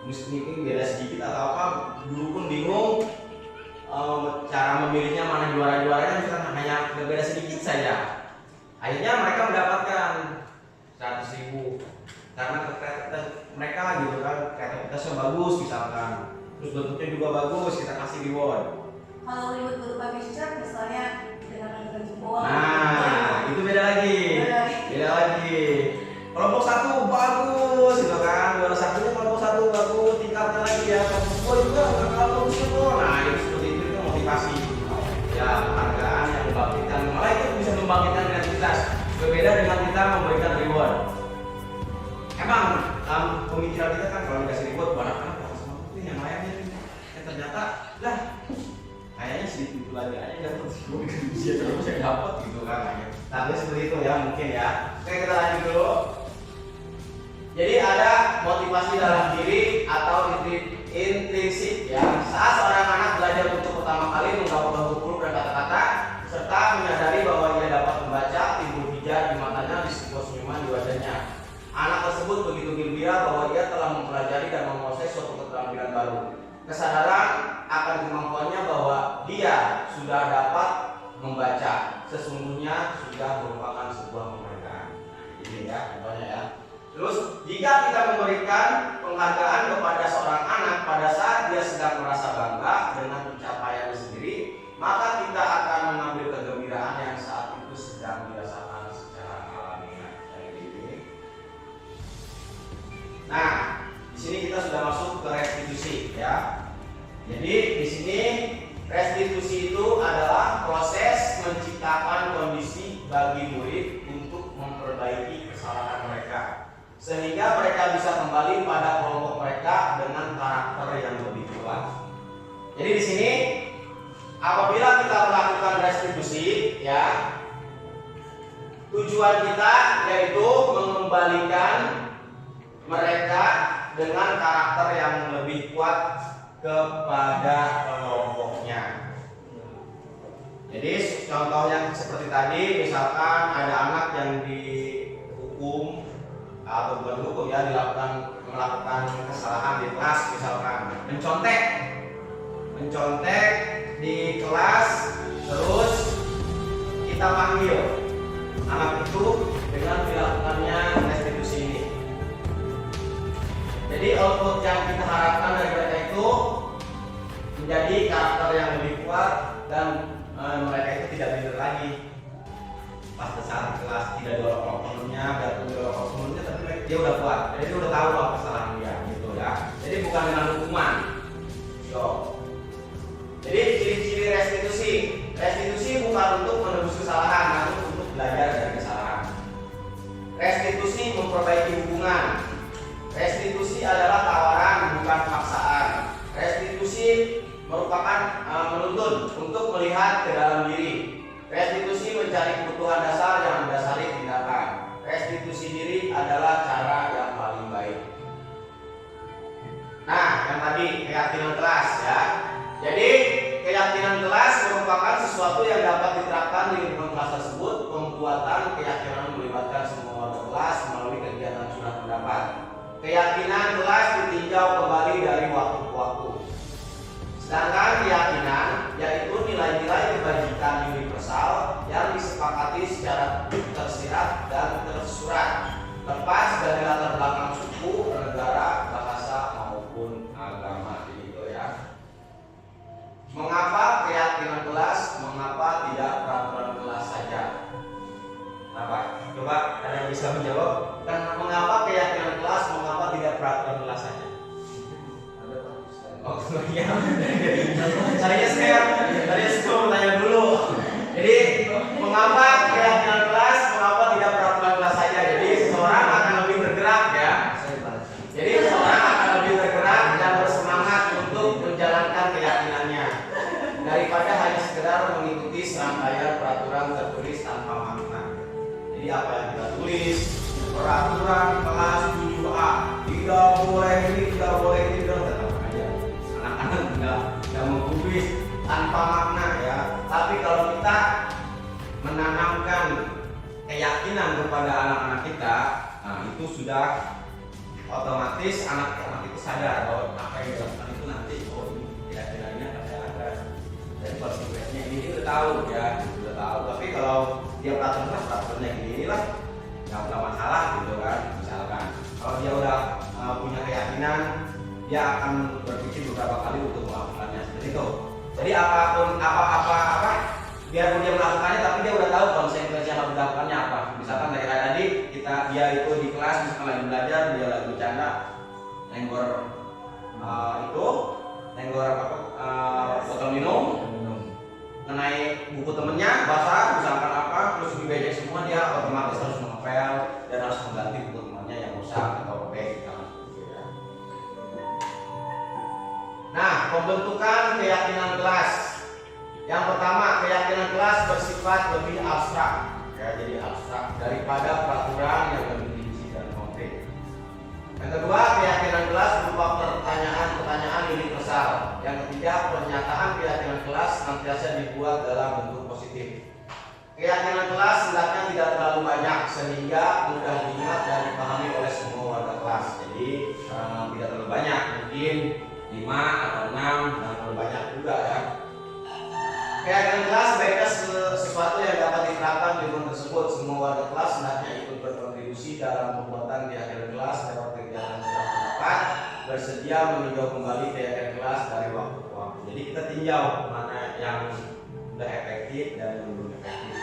mungkin beda sedikit atau apa. Dulu pun bingung cara memilihnya mana juara-juaranya, misalkan hanya berbeda sedikit saja. Akhirnya mereka mendapatkan 100.000 karena kreativitas mereka gitu kan, kreativitasnya bagus misalkan, terus bentuknya juga bagus, kita kasih reward. Kalau reward berupa gesture misalnya dengan menggunakan jempol. Nah, itu beda lagi. Kelompok 1 bagus gitu kan, juara 1-nya kelompok 1 bagus, tingkatnya lagi ya. Kelompok 2 juga nggak kalah bagus gitu. Nah, itu seperti itu motivasi. Ya, penghargaan yang membangkitkan, malah itu bisa membangkitkan kreativitas. Berbeda dengan kita memberikan reward. Emang pemikiran kita kan kalau dikasih reward buat anak-anak apa sama itu yang lainnya, ternyata lah kayaknya sedikit itu lagi aja dapat dia terus yang dapat gitu kan. Tapi seperti itu ya mungkin ya. Oke, kita lanjut dulu. Jadi ada motivasi dalam diri atau intrinsik ya. Saat seorang anak belajar untuk pertama kali menggabungkan huruf dan kata-kata serta menyadari bahwa ia dapat membaca, timbul hijau di matanya, di sebuah senyuman di wajahnya. Anak tersebut begitu gembira bahwa ia telah mempelajari dan menguasai suatu keterampilan baru. Kesadaran akan kemampuannya bahwa dia sudah dapat membaca sesungguhnya sudah merupakan sebuah penghargaan. Ini ya contohnya ya. Terus jika kita memberikan penghargaan kepada seorang anak pada saat dia sedang merasa bangga dengan pencapaiannya sendiri, maka kita akan mengambil kegembiraan yang saat itu sedang dirasakan secara alamiah. Nah, di sini kita sudah masuk ke restitusi ya. Jadi di sini restitusi itu adalah proses menciptakan kondisi bagi murid untuk memperbaiki kesalahan mereka sehingga mereka bisa kembali pada kelompok mereka dengan karakter yang lebih kuat. Jadi di sini apabila kita melakukan restitusi ya, tujuan kita yaitu mengembalikan mereka dengan karakter yang lebih kuat kepada kelompoknya. Jadi contohnya seperti tadi, misalkan ada anak yang dihukum atau bukan hukum ya, melakukan kesalahan di kelas, misalkan mencontek di kelas, terus kita panggil anak itu dengan dilakukannya restitusi ini. Jadi output yang kita harapkan dari mereka itu menjadi karakter yang lebih kuat dan mereka itu tidak minder lagi pas saat kelas, tidak dorong oknumnya, tidak dorong oknumnya, tapi dia udah kuat, jadi dia udah tahu apa kesalahan dia gitu ya. Jadi bukan dengan hukuman. Jadi ciri-ciri restitusi bukan untuk menebus kesalahan, namun untuk belajar dari kesalahan. Restitusi memperbaiki hubungan. Restitusi adalah tawaran, bukan paksaan. Restitusi merupakan menuntun untuk melihat ke dalam diri. Restitusi mencari kebutuhan dasar yang mendasari tindakan. Restitusi diri adalah cara yang paling baik. Nah, yang tadi keyakinan kelas ya. Jadi keyakinan kelas merupakan sesuatu yang dapat diterapkan di lingkungan kelas tersebut. Pembuatan keyakinan melibatkan semua warga kelas melalui kegiatan surat pendapat. Keyakinan kelas ditinjau kembali dari waktu ke waktu. Sedangkan keyakinan yaitu nilai-nilai kebajikan universal yang disepakati secara tersirat dan tersurat, lepas dari latar belakang suku, negara, bahasa maupun agama. Gitu ya. Mengapa keyakinan kelas? Mengapa tidak peraturan kelas saja? Kenapa? Coba ada yang bisa menjawab? Dan mengapa keyakinan kelas? Mengapa tidak peraturan kelas saja? Oh iya. Saya mau tanya dulu. Jadi mengapa keyakinan kelas? Mengapa tidak peraturan kelas saja? Jadi seseorang akan lebih bergerak ya. Jadi seseorang akan lebih bergerak dan bersemangat untuk menjalankan keyakinannya daripada hanya sekedar mengikuti serangkaian peraturan tertulis tanpa makna. Jadi apa yang kita tulis, peraturan kelas 7A, tidak boleh ini, tidak boleh ini, tetap aja. Anak-anak tidak menggubris tanpa makna ya. Tapi kalau kita menanamkan keyakinan kepada anak-anak kita, nah itu sudah otomatis anak-anak itu sadar bahwa apa yang dilakukan itu nanti ini keyakinannya pasti ada. Dan konsekuensinya ini udah tahu ya, udah tahu. Tapi kalau dia peraturannya inilah, nggak masalah gitu kan. Misalkan kalau dia udah punya keyakinan, dia akan berpikir beberapa kali untuk melakukannya seperti itu. Jadi apapun biarpun dia melakukannya, tapi dia udah tahu konsekuensi yang harus dilakukannya apa. Misalkan dari tadi dia itu di kelas misalkan lagi belajar, dia lagi bercanda, nenggor botol minum, mengenai buku temennya basah, misalkan apa, terus dibejek semua, dia otomatis harus mengepel dan harus mengganti buku temannya yang rusak atau robek. Nah, pembentukan keyakinan kelas. Yang pertama, keyakinan kelas bersifat lebih abstrak, ya, jadi abstrak daripada peraturan yang lebih rinci dan konkret. Yang kedua, keyakinan kelas berupa pertanyaan-pertanyaan universal. Yang ketiga, pernyataan keyakinan kelas senantiasa dibuat dalam bentuk positif. Keyakinan kelas hendaknya tidak terlalu banyak sehingga mudah diingat dan dipahami oleh semua warga kelas. Jadi tidak terlalu banyak, mungkin 5 atau 6 dan terlalu banyak juga ya. Keyakinan kelas sebaiknya sesuatu yang dapat diterapkan di lingkungan tersebut. Semua warga kelas hendaknya ikut berkontribusi dalam pembuatan keyakinan kelas lewat kegiatan surat pendapat, bersedia meninjau kembali keyakinan kelas dari waktu ke waktu. Jadi kita tinjau mana yang sudah efektif dan belum efektif.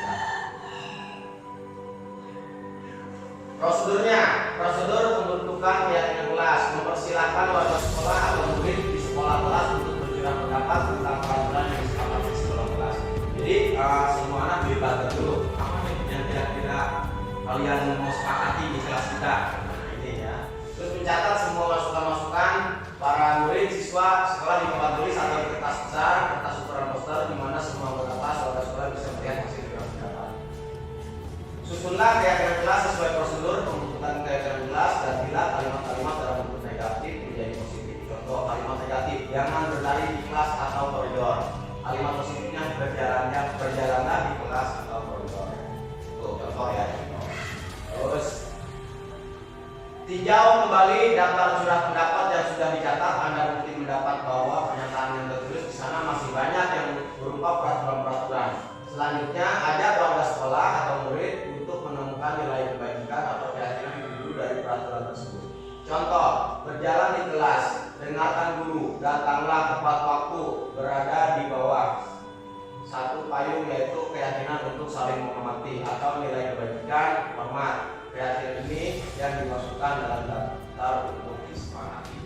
Prosedur pembentukan keyakinan kelas: mempersilahkan warga sekolah atau murid di sekolah kelas untuk bercurah pendapat tentang peraturan yang disepakati di sekolah kelas. Jadi semua anak dilibatkan dulu. Apa nih yang kira-kira kalian mau sepakati di kelas kita? Nah, ini ya. Terus mencatat semua masukan-masukan para murid, siswa sekolah di papan tulis atau di kertas besar, kertas ukuran poster, di mana semua anggota kelas warga sekolah bisa melihat hasil pendapat. Susunlah keyakinan kelas sesuai prosedur pembentukan keyakinan kelas dan bila kalimat-kalimat dalam bentuk negatif menjadi positif. Contoh kalimat negatif: jangan berlari di kelas atau koridor. Kalimat positifnya berjalannya di kelas atau koridor. Tuh contoh ya. Terus tinjau kembali daftar surat pendapat yang sudah dicatat. Anda mungkin mendapat bahwa pernyataan yang tertulis di sana masih banyak yang berupa peraturan-peraturan. Selanjutnya, ajak warga sekolah atau murid untuk menemukan nilai kebaikan atau keyakinan individu dari peraturan tersebut. Contoh, berjalan di kelas, dengarkan guru, datanglah tepat waktu, berada di bawah satu payung, yaitu keyakinan untuk saling menghormati atau nilai kebaikan, hormat. Keyakinan ini yang dimasukkan dalam daftar untuk disepakati.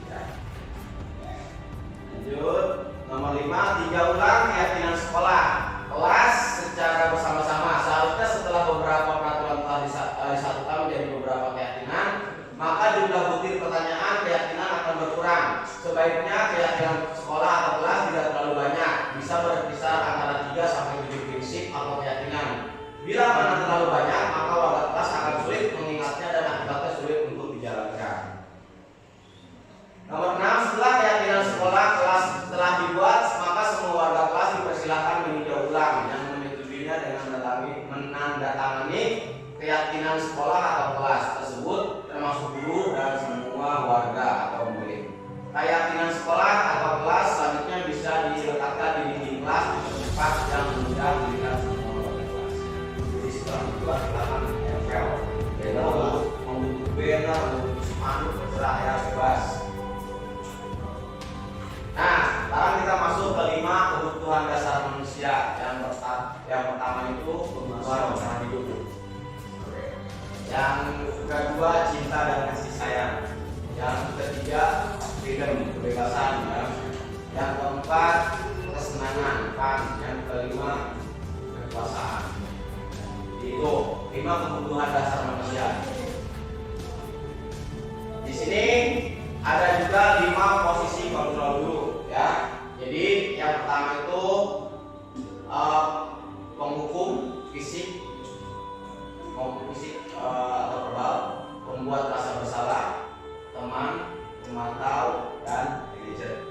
Lanjut, nomor 5, tinjau ulang keyakinan sekolah. Kelas secara bersama-sama. Seharusnya setelah beberapa peraturan telah disatukan menjadi beberapa keyakinan, maka jumlah butir pertanyaan keyakinan akan berkurang. Sebaiknya keyakinan sekolah atau kelas tidak terlalu banyak, bisa berkisar antara 3 sampai 7 prinsip atau keyakinan. Bila mana terlalu banyak, maka warga kelas akan sulit mengingatnya dan akibatnya sulit untuk dijalankan. Nomor 6, setelah keyakinan sekolah kelas telah dibuat, maka semua warga kelas dipersilakan meninjau ulang yang menyetujuinya dengan menandatangani keyakinan sekolah atau kelas tersebut, termasuk guru dan semua warga atau murid. Keyakinan sekolah atau kelas selanjutnya bisa diletakkan di dinding kelas di tempat yang mudah dilihat semua warga kelas. Jadi setelah itu silakan tempel, membentuk banner, membentuk spanduk, terserah ya, bebas. Nah, sekarang kita masuk ke 5 kebutuhan dasar manusia. Yang pertama itu kebutuhan bertahan hidup. Yang kedua, cinta dan kasih sayang. Yang ketiga, freedom, kebebasan. Ya. Yang keempat, kesenangan. Yang kelima, kekuasaan. Itu 5 kebutuhan dasar manusia. Di sini ada juga 5 posisi kontrol dulu ya. Jadi yang pertama itu penghukum fisik atau verbal, pembuat rasa bersalah, teman, pemantau, dan manajer.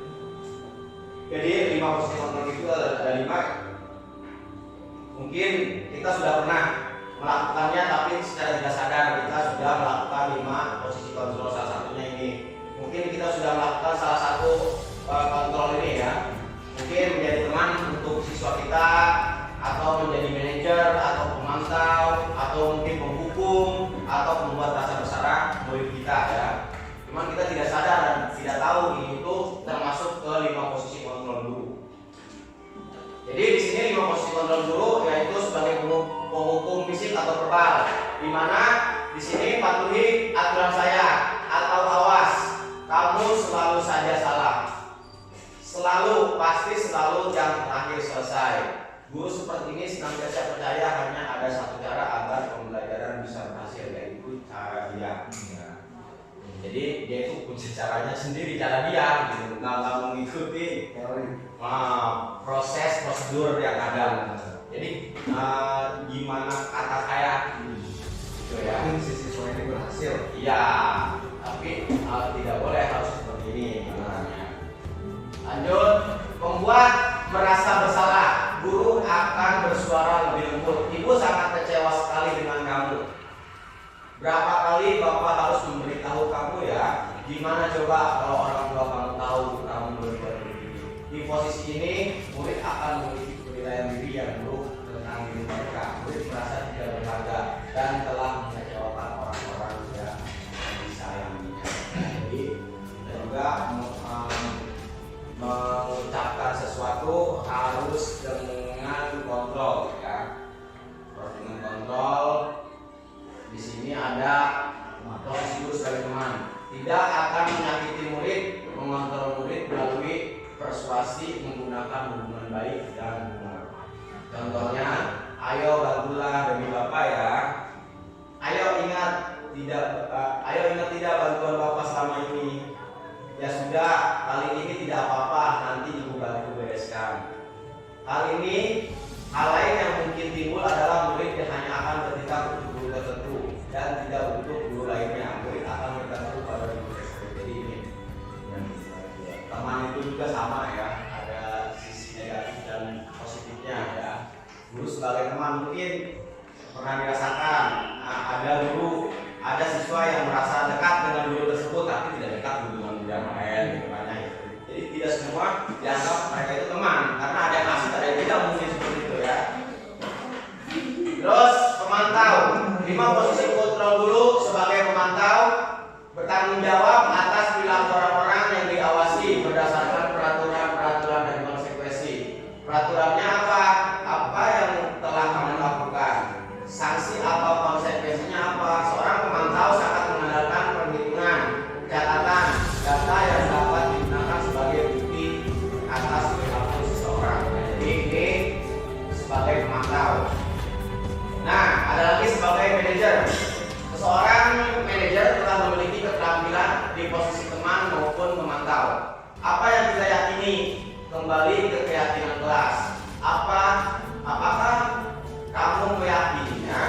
Jadi 5 posisi kontrol itu ada 5. Mungkin kita sudah pernah melakukannya, tapi secara tidak sadar kita sudah melakukan 5 posisi kontrol. Salah satunya ini. Mungkin kita sudah melakukan salah satu kontrol ini ya. Mungkin menjadi teman untuk siswa kita, atau menjadi manajer, atau pemantau, atau mungkin penghukum, atau membuat rasa bersalah murid kita ya. Cuman kita tidak sadar dan tidak tahu ini itu termasuk ke 5 posisi kontrol dulu. Jadi di sini 5 posisi kontrol dulu yaitu sebagai penghukum fisik atau verbal, di mana di sini patuhi aturan saya atau awas. Kamu selalu saja salah. Selalu, pasti selalu yang terakhir selesai. Guru seperti ini senantiasa percaya hanya ada satu cara agar pembelajaran bisa berhasil, yaitu cara dia. Jadi dia itu punya caranya sendiri, cara dia gitu. Nggak mengikuti proses prosedur yang ada. Jadi gimana kata saya gitu ya. Siswa ini berhasil. Iya, tapi tidak boleh harus seperti ini caranya. Lanjut, membuat merasa bersalah. Guru akan bersuara lebih lembut. Ibu sangat kecewa sekali dengan kamu. Berapa kali Bapak harus memberitahu kamu ya? Gimana coba kalau orang tua kamu tahu kamu berbuat begini? Di posisi ini, murid akan memiliki penilaian diri yang buruk tentang diri mereka. Murid merasa tidak berharga dan telah mengecewakan orang-orang yang disayanginya. Jadi kita juga mengucapkan sesuatu harus dengan kontrol ya. Harus dengan kontrol. Di sini ada posisi guru sebagai teman. Tidak akan menyakiti murid, mengontrol murid melalui persuasi menggunakan hubungan baik dan humor. Contohnya, ayo bantulah demi Bapak ya. Ayo ingat tidak bantuan Bapak selama ini. Ya sudah, kali ini tidak apa-apa, nanti ibu bantu bereskan. Hal ini, hal lain yang mungkin timbul adalah murid yang hanya akan bertindak untuk guru tertentu dan tidak untuk guru lainnya. Murid akan bergantung pada guru tersebut. Jadi ini teman itu juga sama ya, ada sisi negatif dan positifnya ya. Guru sebagai teman mungkin pernah dirasakan. Nah, ada guru, ada siswa yang merasa dekat dengan guru tersebut tapi tidak dekat dengan guru yang lain gitu kan ya. Jadi tidak semua dianggap mereka itu teman karena ada yang asik ada yang tidak, mungkin seperti itu ya. Terus pemantau, 5 posisi kultural guru sebagai pemantau bertanggung jawab atas perilaku orang-orang yang diawasi berdasarkan peraturan-peraturan dan konsekuensi. Peraturannya apa? Apa yang telah kamu lakukan? Sanksi atau konsekuensinya apa? Seorang pemantau sangat mengandalkan perhitungan, catatan, data yang dapat digunakan sebagai bukti atas perilaku seseorang. Jadi ini sebagai pemantau. Nah, ada lagi sebagai manajer. Seseorang manajer telah memiliki keterampilan di posisi teman maupun pemantau. Apa yang kita yakini? Kembali ke keyakinan kelas. Apakah kamu meyakininya?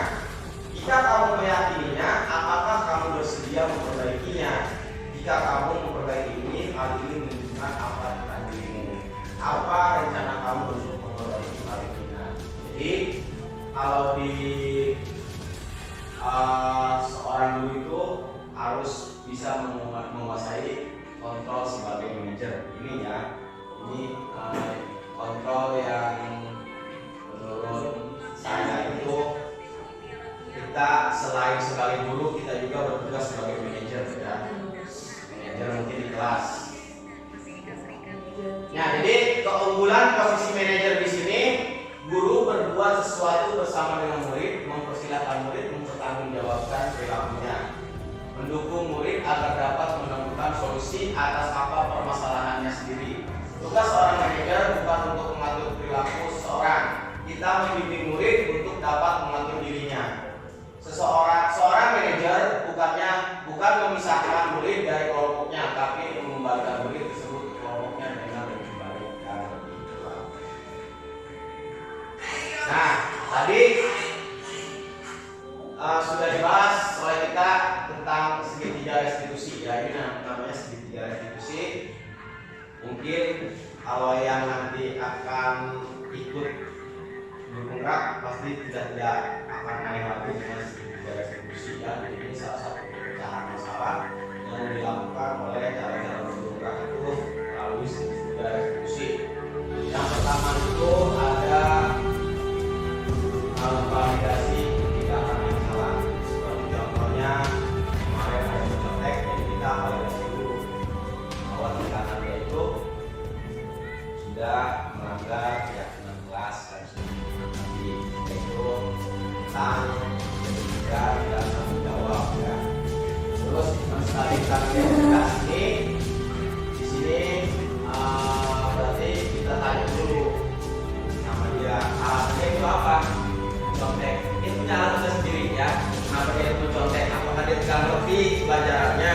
Jika kamu meyakininya, apakah kamu bersedia memperbaikinya? Jika kamu memperbaiki ini, hal ini menunjukkan apa tentang dirimu? Apa rencana kamu untuk memperbaiki hal ini? Jadi kalau di seorang guru itu harus bisa menguasai kontrol sebagai manajer. Ini ya, ini kontrol yang menurut saya itu kita selain sebagai guru kita juga bertugas sebagai manajer ya. Manajer mungkin di kelas. Nah, jadi keunggulan posisi manajer di sini, guru berbuat sesuatu bersama dengan murid, mempersilahkan murid mempertanggungjawabkan perilakunya, mendukung murid agar dapat menemukan solusi atas apa permasalahannya sendiri. Tugas seorang manajer bukan untuk mengatur perilaku seseorang, kita membimbing murid untuk dapat mengatur dirinya. Seorang manajer bukan memisahkan murid dari kelompoknya, tapi mengembalikan murid tersebut ke kelompoknya dengan lebih baik dan lebih kuat. Nah, tadi sudah dibahas oleh kita tentang segitiga restitusi ya, ini namanya segitiga restitusi. Mungkin kalau yang nanti akan ikut bergerak pasti tidak akan aneh lagi dengan segitiga restitusi ya. Jadi ini salah satu pecahan masalah yang dilakukan oleh cara-cara bergerak itu melalui segitiga restitusi. Yang pertama itu ada validasi tindakan yang salah. Seperti contohnya kemarin ada contek, jadi kita validasi dulu bahwa tindakan dia itu sudah melanggar keyakinan kelas dan nanti yaitu tentang etika dan tanggung jawab ya. Terus menstabilkan identitas ini di sini berarti kita tanya dulu sama dia alasannya itu apa. Contek itu punya alasan sendiri ya. Kenapa dia itu contek? Apakah dia tidak ngerti pelajarannya?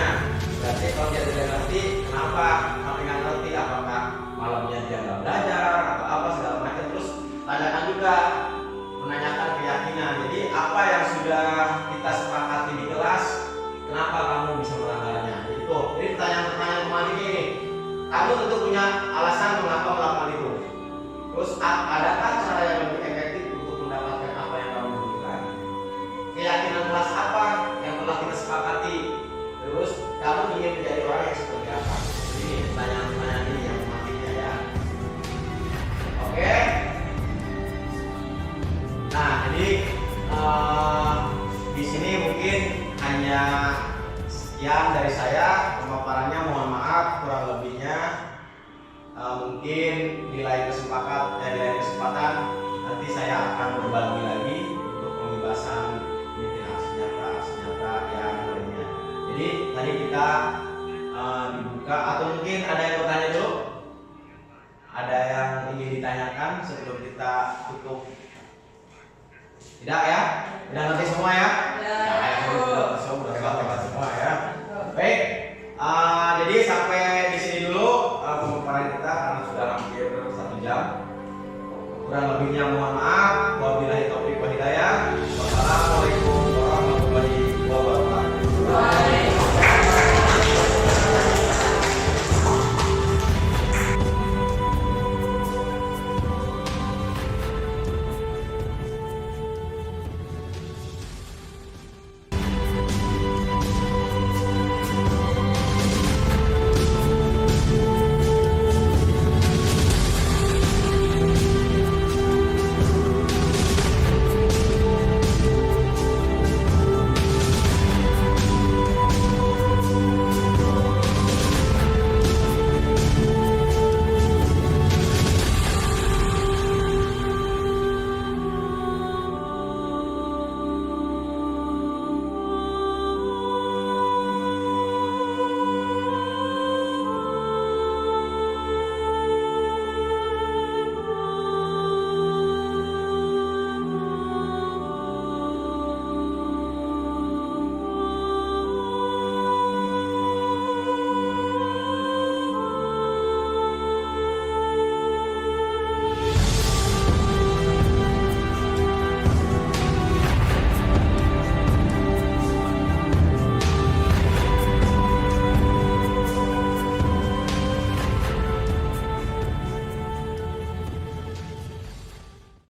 Berarti kalau dia tidak ngerti, kenapa? Sampai nggak ngerti? Apakah malamnya dia nggak belajar atau apa segala macam? Terus tanyakan juga, menanyakan keyakinan. Jadi apa yang sudah kita sepakati di kelas, kenapa kamu bisa melanggarnya? Itu. Jadi pertanyaan-pertanyaan kemarin ini, kamu tentu punya alasan mengapa melakukan itu. Terus adakah cara yang lebih efektif untuk mendapatkan apa yang kamu butuhkan? Keyakinan kelas apa yang telah kita sepakati? Terus kamu ingin menjadi orang yang seperti apa? Ini pertanyaan-pertanyaan ini yang pentingnya ya. Oke. Nah, jadi di sini mungkin hanya sekian dari saya pemaparannya. Mohon maaf kurang lebihnya. Mungkin di lain kesempatan nanti saya akan berbagi lagi untuk pembebasan mungkin aksi nyata yang lainnya. Jadi tadi kita dibuka atau mungkin ada yang bertanya dulu? Ada yang ingin ditanyakan sebelum kita tutup? Tidak ya? Udah ngerti semua ya? Udah semua ya. Baik. Jadi sampai di sini dulu pemaparan kita karena sudah hampir 1 jam. Kurang lebihnya mohon maaf. Wabillahi taufiq